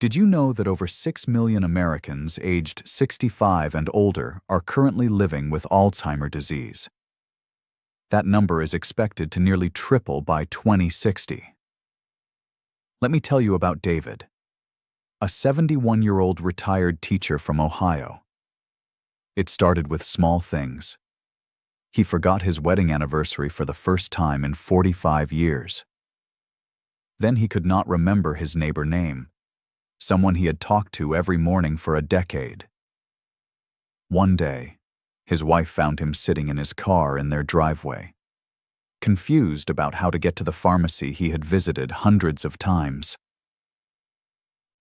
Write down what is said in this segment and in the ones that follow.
Did you know that over 6 million Americans aged 65 and older are currently living with Alzheimer's disease? That number is expected to nearly triple by 2060. Let me tell you about David, a 71-year-old retired teacher from Ohio. It started with small things. He forgot his wedding anniversary for the first time in 45 years. Then he could not remember his neighbor's name, someone he had talked to every morning for a decade. One day, his wife found him sitting in his car in their driveway, confused about how to get to the pharmacy he had visited hundreds of times.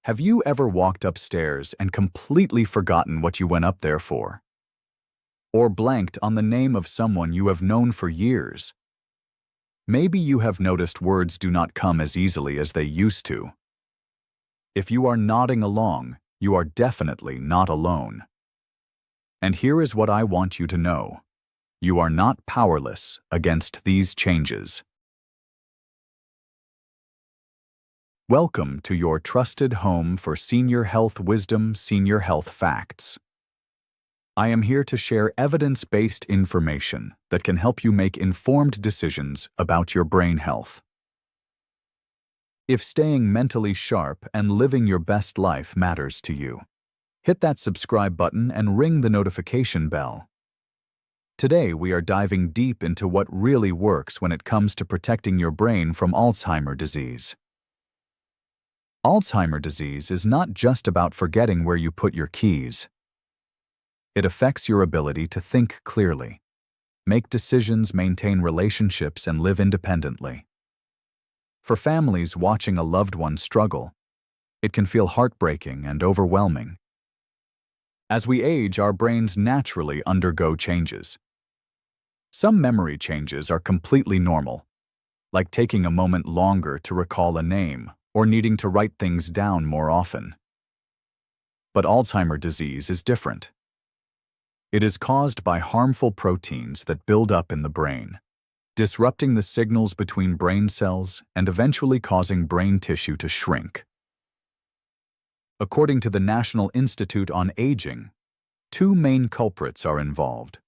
Have you ever walked upstairs and completely forgotten what you went up there for? Or blanked on the name of someone you have known for years? Maybe you have noticed words do not come as easily as they used to. If you are nodding along, you are definitely not alone. And here is what I want you to know. You are not powerless against these changes. Welcome to your trusted home for senior health wisdom, senior health facts. I am here to share evidence-based information that can help you make informed decisions about your brain health. If staying mentally sharp and living your best life matters to you, hit that subscribe button and ring the notification bell. Today we are diving deep into what really works when it comes to protecting your brain from Alzheimer's disease. Alzheimer's disease is not just about forgetting where you put your keys. It affects your ability to think clearly, make decisions, maintain relationships, and live independently. For families watching a loved one struggle, it can feel heartbreaking and overwhelming. As we age, our brains naturally undergo changes. Some memory changes are completely normal, like taking a moment longer to recall a name or needing to write things down more often. But Alzheimer's disease is different. It is caused by harmful proteins that build up in the brain, disrupting the signals between brain cells and eventually causing brain tissue to shrink. According to the National Institute on Aging, two main culprits are involved: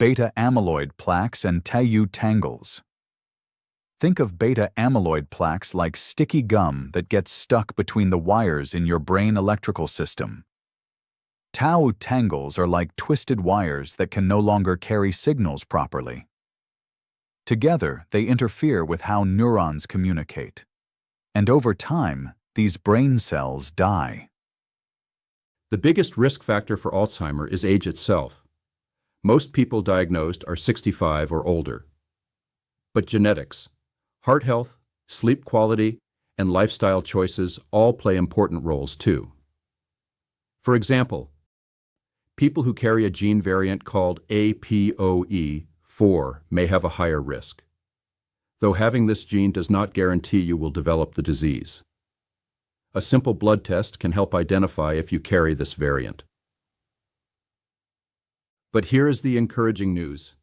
beta-amyloid plaques and tau tangles. Think of beta-amyloid plaques like sticky gum that gets stuck between the wires in your brain electrical system. Tau tangles are like twisted wires that can no longer carry signals properly. Together, they interfere with how neurons communicate. And over time, these brain cells die. The biggest risk factor for Alzheimer is age itself. Most people diagnosed are 65 or older. But genetics, heart health, sleep quality, and lifestyle choices all play important roles too. For example, people who carry a gene variant called APOE4 may have a higher risk, though having this gene does not guarantee you will develop the disease. A simple blood test can help identify if you carry this variant. But here is the encouraging news.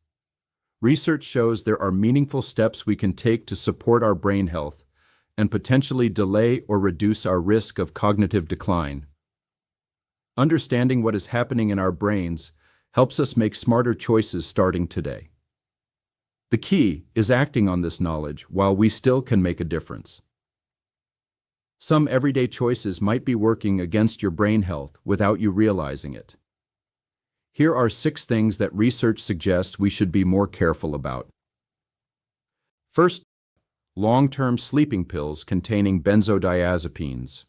Research shows there are meaningful steps we can take to support our brain health and potentially delay or reduce our risk of cognitive decline. Understanding what is happening in our brains helps us make smarter choices starting today. The key is acting on this knowledge while we still can make a difference. Some everyday choices might be working against your brain health without you realizing it. Here are 6 things that research suggests we should be more careful about. First, long-term sleeping pills containing benzodiazepines.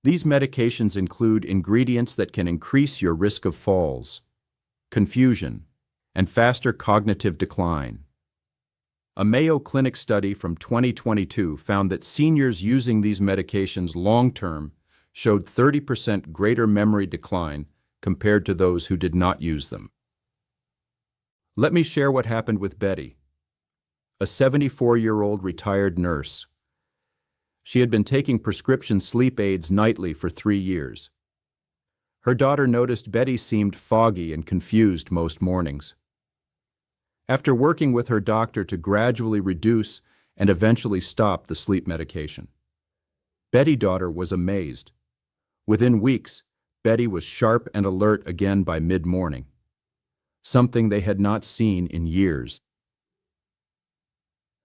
These medications include ingredients that can increase your risk of falls, confusion, and faster cognitive decline. A Mayo Clinic study from 2022 found that seniors using these medications long-term showed 30% greater memory decline compared to those who did not use them. Let me share what happened with Betty, a 74-year-old retired nurse. She had been taking prescription sleep aids nightly for 3 years. Her daughter noticed Betty seemed foggy and confused most mornings. After working with her doctor to gradually reduce and eventually stop the sleep medication, Betty's daughter was amazed. Within weeks, Betty was sharp and alert again by mid-morning, something they had not seen in years.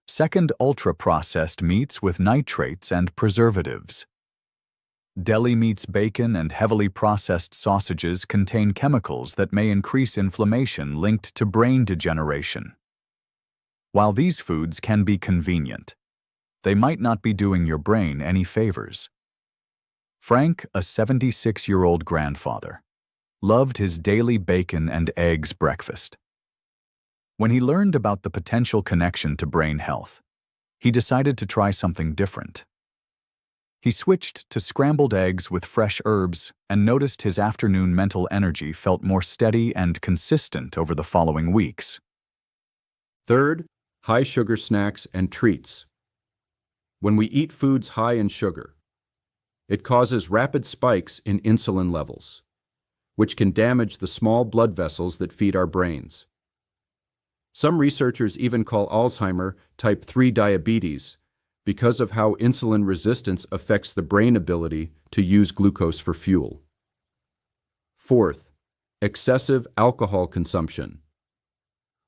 Second, ultra-processed meats with nitrates and preservatives. Deli meats, bacon, and heavily processed sausages contain chemicals that may increase inflammation linked to brain degeneration. While these foods can be convenient, they might not be doing your brain any favors. Frank, a 76-year-old grandfather, loved his daily bacon and eggs breakfast. When he learned about the potential connection to brain health, he decided to try something different. He switched to scrambled eggs with fresh herbs and noticed his afternoon mental energy felt more steady and consistent over the following weeks. Third, high sugar snacks and treats. When we eat foods high in sugar, it causes rapid spikes in insulin levels, which can damage the small blood vessels that feed our brains. Some researchers even call Alzheimer type 3 diabetes because of how insulin resistance affects the brain ability to use glucose for fuel. Fourth, excessive alcohol consumption.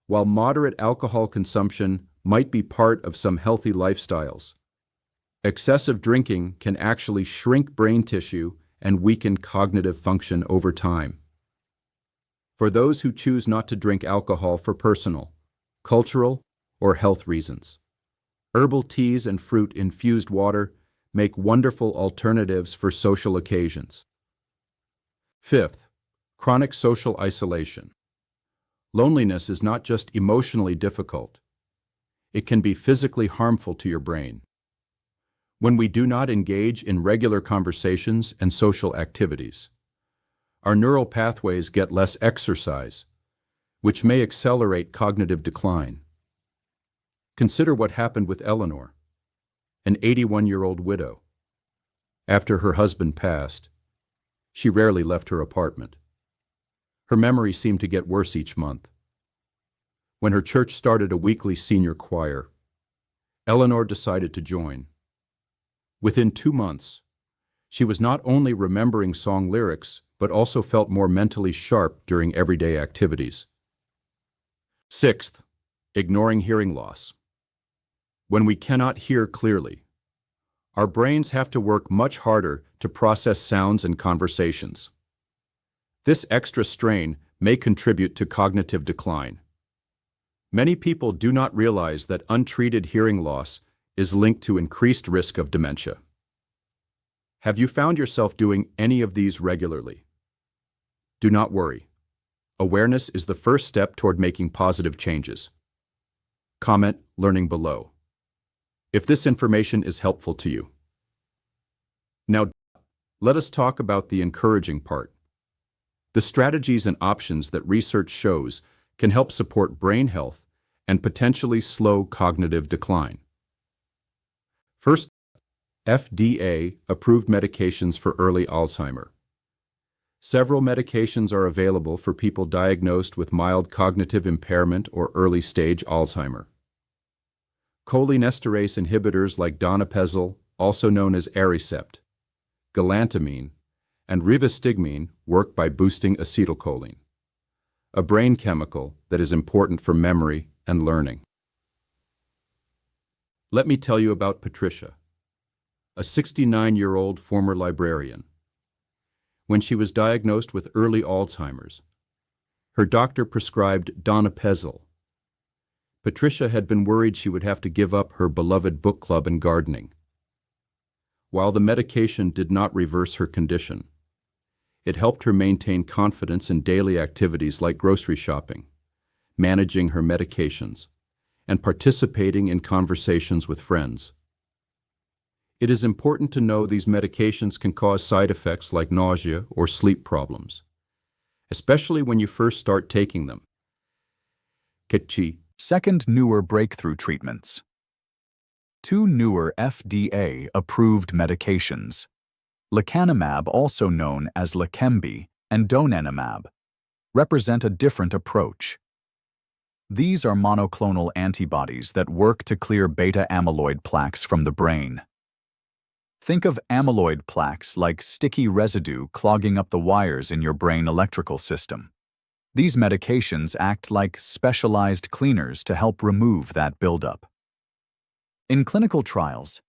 While moderate alcohol consumption might be part of some healthy lifestyles, excessive drinking can actually shrink brain tissue and weaken cognitive function over time. For those who choose not to drink alcohol for personal, cultural, or health reasons, herbal teas and fruit-infused water make wonderful alternatives for social occasions. Fifth, chronic social isolation. Loneliness is not just emotionally difficult. It can be physically harmful to your brain. When we do not engage in regular conversations and social activities, our neural pathways get less exercise, which may accelerate cognitive decline. Consider what happened with Eleanor, an 81-year-old widow. After her husband passed, she rarely left her apartment. Her memory seemed to get worse each month. When her church started a weekly senior choir, Eleanor decided to join. Within 2 months, she was not only remembering song lyrics, but also felt more mentally sharp during everyday activities. Sixth, ignoring hearing loss. When we cannot hear clearly, our brains have to work much harder to process sounds and conversations. This extra strain may contribute to cognitive decline. Many people do not realize that untreated hearing loss is linked to increased risk of dementia. Have you found yourself doing any of these regularly? Do not worry. Awareness is the first step toward making positive changes. Comment learning below if this information is helpful to you. Now, let us talk about the encouraging part. The strategies and options that research shows can help support brain health and potentially slow cognitive decline. First, FDA-approved medications for early Alzheimer. Several medications are available for people diagnosed with mild cognitive impairment or early-stage Alzheimer. Cholinesterase inhibitors like donepezil, also known as Aricept, galantamine, and rivastigmine work by boosting acetylcholine, a brain chemical that is important for memory and learning. Let me tell you about Patricia, a 69-year-old former librarian. When she was diagnosed with early Alzheimer's, her doctor prescribed donepezil. Patricia had been worried she would have to give up her beloved book club and gardening. While the medication did not reverse her condition, it helped her maintain confidence in daily activities like grocery shopping, managing her medications, and participating in conversations with friends. It is important to know these medications can cause side effects like nausea or sleep problems, especially when you first start taking them. Second, newer breakthrough treatments. 2 newer FDA-approved medications, lecanemab, also known as Leqembi, and donanemab, represent a different approach. These are monoclonal antibodies that work to clear beta-amyloid plaques from the brain. Think of amyloid plaques like sticky residue clogging up the wires in your brain electrical system. These medications act like specialized cleaners to help remove that buildup. In clinical trials,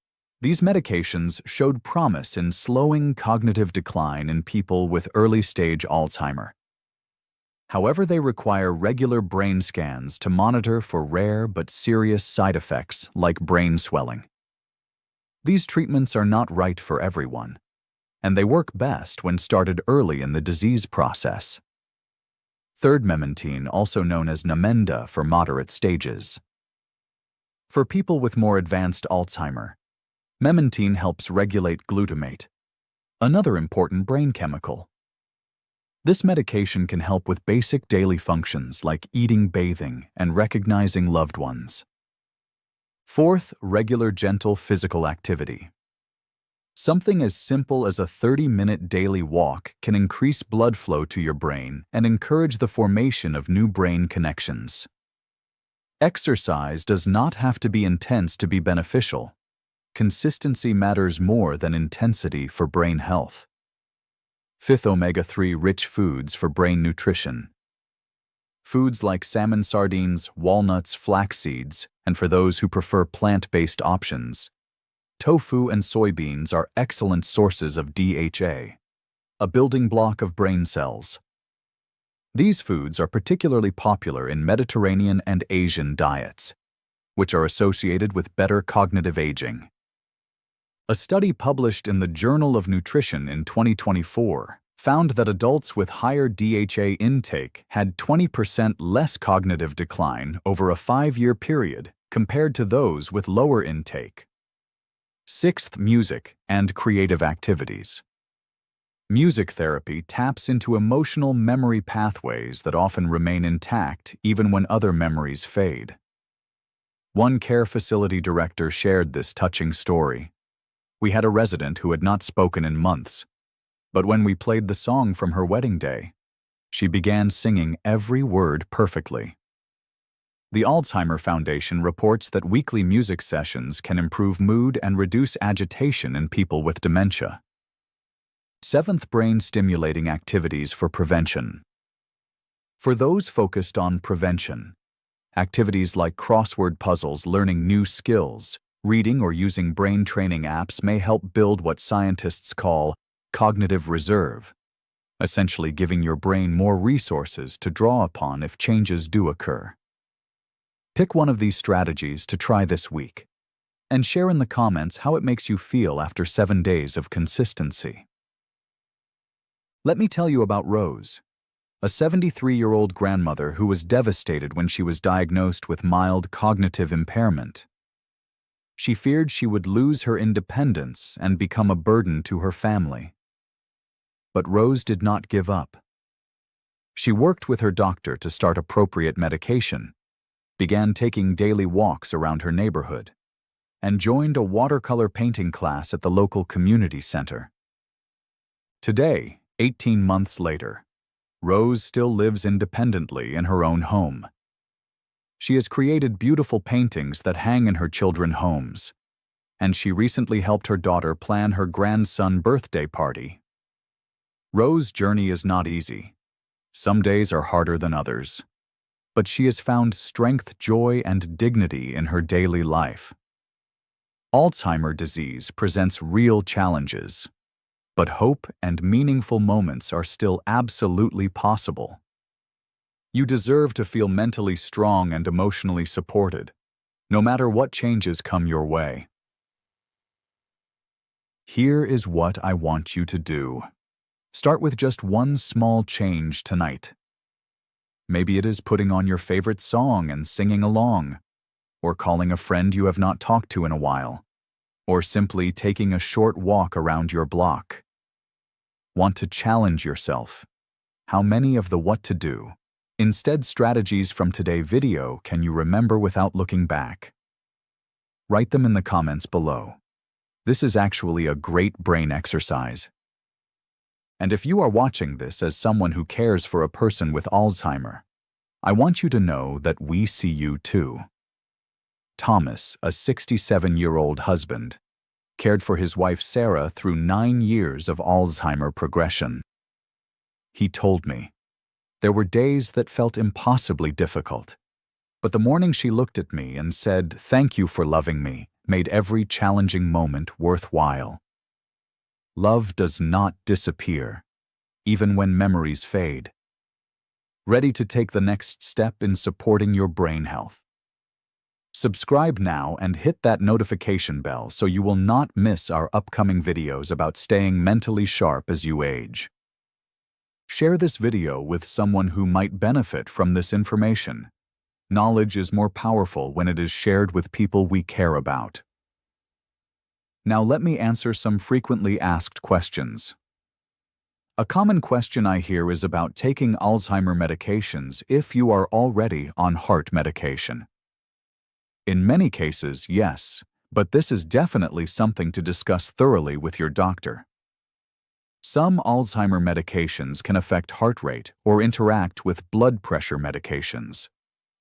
these medications showed promise in slowing cognitive decline in people with early-stage Alzheimer. However, they require regular brain scans to monitor for rare but serious side effects like brain swelling. These treatments are not right for everyone, and they work best when started early in the disease process. Third memantine, also known as Namenda for moderate stages. For people with more advanced Alzheimer, memantine helps regulate glutamate, another important brain chemical. This medication can help with basic daily functions like eating, bathing, and recognizing loved ones. Fourth, regular gentle physical activity. Something as simple as a 30-minute daily walk can increase blood flow to your brain and encourage the formation of new brain connections. Exercise does not have to be intense to be beneficial. Consistency matters more than intensity for brain health. Fifth, omega-3 rich foods for brain nutrition. Foods like salmon, sardines, walnuts, flax seeds, and for those who prefer plant-based options, tofu and soybeans are excellent sources of DHA, a building block of brain cells. These foods are particularly popular in Mediterranean and Asian diets, which are associated with better cognitive aging. A study published in the Journal of Nutrition in 2024 found that adults with higher DHA intake had 20% less cognitive decline over a 5-year period compared to those with lower intake. Sixth, music and creative activities. Music therapy taps into emotional memory pathways that often remain intact even when other memories fade. One care facility director shared this touching story. We had a resident who had not spoken in months, but when we played the song from her wedding day, she began singing every word perfectly. The Alzheimer Foundation reports that weekly music sessions can improve mood and reduce agitation in people with dementia. Seventh, brain-stimulating activities for prevention. For those focused on prevention, activities like crossword puzzles, learning new skills, reading or using brain training apps may help build what scientists call cognitive reserve, essentially giving your brain more resources to draw upon if changes do occur. Pick one of these strategies to try this week, and share in the comments how it makes you feel after 7 days of consistency. Let me tell you about Rose, a 73-year-old grandmother who was devastated when she was diagnosed with mild cognitive impairment. She feared she would lose her independence and become a burden to her family. But Rose did not give up. She worked with her doctor to start appropriate medication, began taking daily walks around her neighborhood, and joined a watercolor painting class at the local community center. Today, 18 months later, Rose still lives independently in her own home. She has created beautiful paintings that hang in her children's homes, and she recently helped her daughter plan her grandson birthday party. Rose's journey is not easy. Some days are harder than others, but she has found strength, joy, and dignity in her daily life. Alzheimer's disease presents real challenges, but hope and meaningful moments are still absolutely possible. You deserve to feel mentally strong and emotionally supported, no matter what changes come your way. Here is what I want you to do. Start with just one small change tonight. Maybe it is putting on your favorite song and singing along, or calling a friend you have not talked to in a while, or simply taking a short walk around your block. Want to challenge yourself? How many of the what to do, instead strategies from today's video can you remember without looking back? Write them in the comments below. This is actually a great brain exercise. And if you are watching this as someone who cares for a person with Alzheimer, I want you to know that we see you too. Thomas, a 67-year-old husband, cared for his wife Sarah through 9 years of Alzheimer progression. He told me, "There were days that felt impossibly difficult. But the morning she looked at me and said, 'Thank you for loving me,' made every challenging moment worthwhile." Love does not disappear, even when memories fade. Ready to take the next step in supporting your brain health? Subscribe now and hit that notification bell so you will not miss our upcoming videos about staying mentally sharp as you age. Share this video with someone who might benefit from this information. Knowledge is more powerful when it is shared with people we care about. Now let me answer some frequently asked questions. A common question I hear is about taking Alzheimer medications if you are already on heart medication. In many cases, yes, but this is definitely something to discuss thoroughly with your doctor. Some Alzheimer medications can affect heart rate or interact with blood pressure medications.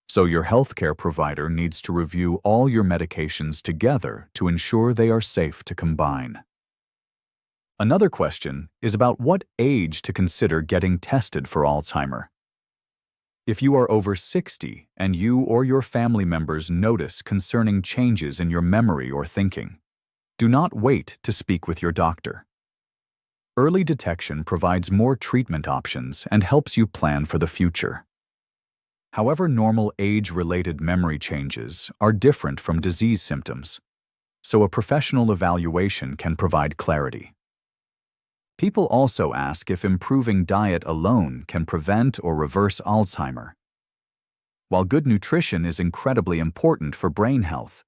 So your healthcare provider needs to review all your medications together to ensure they are safe to combine. Another question is about what age to consider getting tested for Alzheimer. If you are over 60 and you or your family members notice concerning changes in your memory or thinking, do not wait to speak with your doctor. Early detection provides more treatment options and helps you plan for the future. However, normal age-related memory changes are different from disease symptoms, so a professional evaluation can provide clarity. People also ask if improving diet alone can prevent or reverse Alzheimer. While good nutrition is incredibly important for brain health,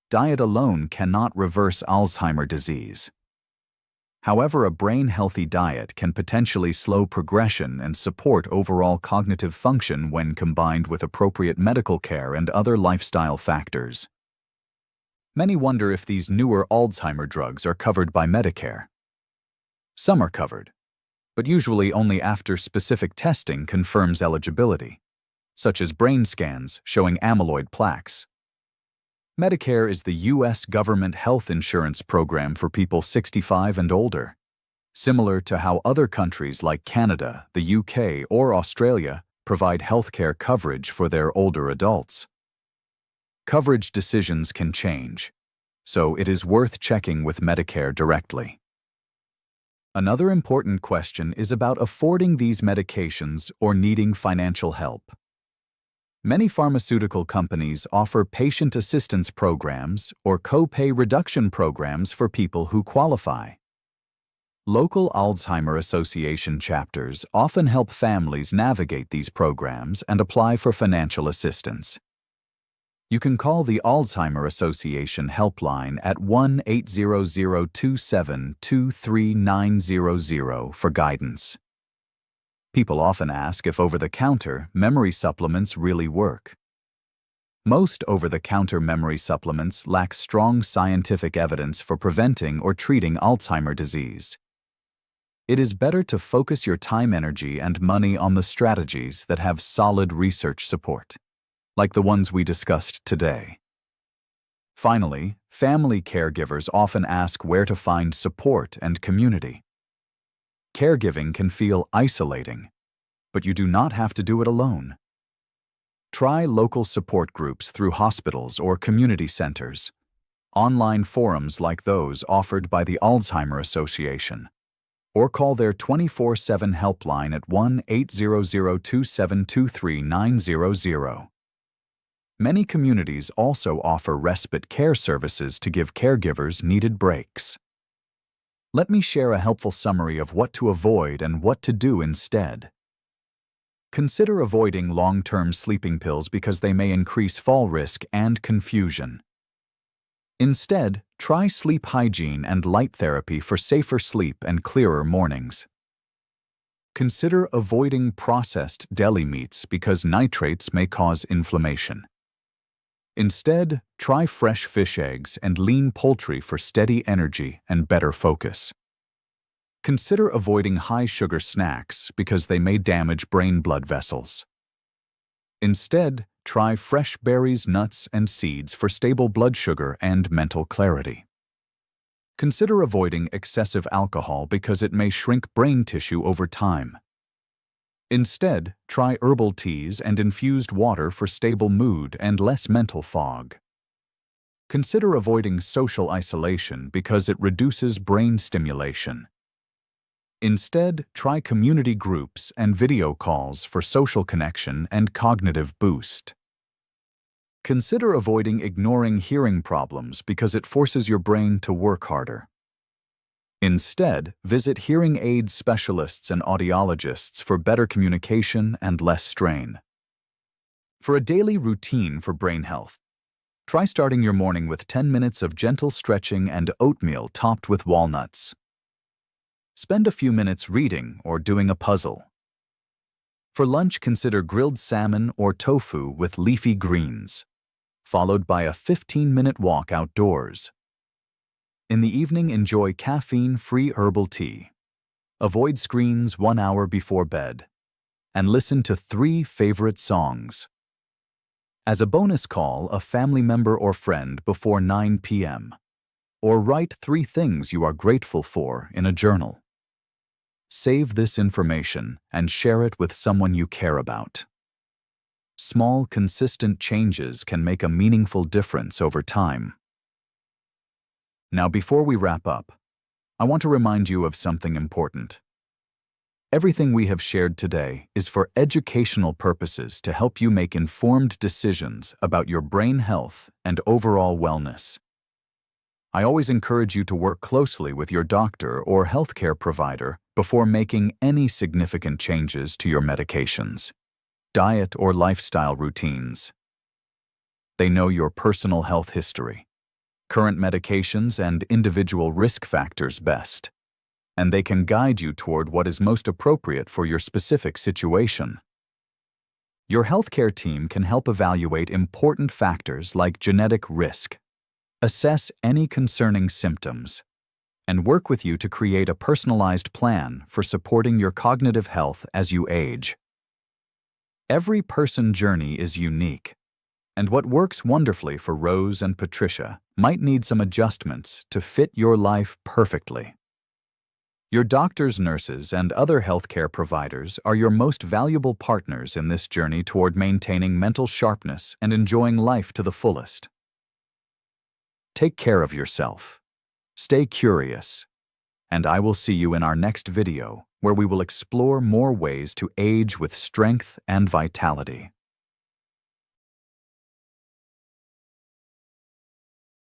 diet alone cannot reverse Alzheimer disease. However, a brain-healthy diet can potentially slow progression and support overall cognitive function when combined with appropriate medical care and other lifestyle factors. Many wonder if these newer Alzheimer drugs are covered by Medicare. Some are covered, but usually only after specific testing confirms eligibility, such as brain scans showing amyloid plaques. Medicare is the U.S. government health insurance program for people 65 and older, similar to how other countries like Canada, the UK, or Australia provide healthcare coverage for their older adults. Coverage decisions can change, so it is worth checking with Medicare directly. Another important question is about affording these medications or needing financial help. Many pharmaceutical companies offer patient assistance programs or co-pay reduction programs for people who qualify. Local Alzheimer Association chapters often help families navigate these programs and apply for financial assistance. You can call the Alzheimer Association helpline at 1-800-27-23900 for guidance. People often ask if over-the-counter memory supplements really work. Most over-the-counter memory supplements lack strong scientific evidence for preventing or treating Alzheimer disease. It is better to focus your time, energy, and money on the strategies that have solid research support, like the ones we discussed today. Finally, family caregivers often ask where to find support and community. Caregiving can feel isolating, but you do not have to do it alone. Try local support groups through hospitals or community centers, online forums like those offered by the Alzheimer Association, or call their 24/7 helpline at 1-800-2723-900. Many communities also offer respite care services to give caregivers needed breaks. Let me share a helpful summary of what to avoid and what to do instead. Consider avoiding long-term sleeping pills because they may increase fall risk and confusion. Instead, try sleep hygiene and light therapy for safer sleep and clearer mornings. Consider avoiding processed deli meats because nitrates may cause inflammation. Instead, try fresh fish eggs and lean poultry for steady energy and better focus. Consider avoiding high-sugar snacks because they may damage brain blood vessels. Instead, try fresh berries, nuts, and seeds for stable blood sugar and mental clarity. Consider avoiding excessive alcohol because it may shrink brain tissue over time. Instead, try herbal teas and infused water for stable mood and less mental fog. Consider avoiding social isolation because it reduces brain stimulation. Instead, try community groups and video calls for social connection and cognitive boost. Consider avoiding ignoring hearing problems because it forces your brain to work harder. Instead, visit hearing aid specialists and audiologists for better communication and less strain. For a daily routine for brain health, try starting your morning with 10 minutes of gentle stretching and oatmeal topped with walnuts. Spend a few minutes reading or doing a puzzle. For lunch, consider grilled salmon or tofu with leafy greens, followed by a 15-minute walk outdoors. In the evening, enjoy caffeine-free herbal tea. Avoid screens 1 hour before bed, and listen to 3 favorite songs. As a bonus, call a family member or friend before 9 p.m., or write 3 things you are grateful for in a journal. Save this information and share it with someone you care about. Small, consistent changes can make a meaningful difference over time. Now, before we wrap up, I want to remind you of something important. Everything we have shared today is for educational purposes to help you make informed decisions about your brain health and overall wellness. I always encourage you to work closely with your doctor or healthcare provider before making any significant changes to your medications, diet, or lifestyle routines. They know your personal health history, current medications, and individual risk factors best, and they can guide you toward what is most appropriate for your specific situation. Your healthcare team can help evaluate important factors like genetic risk, assess any concerning symptoms, and work with you to create a personalized plan for supporting your cognitive health as you age. Every person's journey is unique, and what works wonderfully for Rose and Patricia might need some adjustments to fit your life perfectly. Your doctors, nurses, and other healthcare providers are your most valuable partners in this journey toward maintaining mental sharpness and enjoying life to the fullest. Take care of yourself. Stay curious, and I will see you in our next video where we will explore more ways to age with strength and vitality.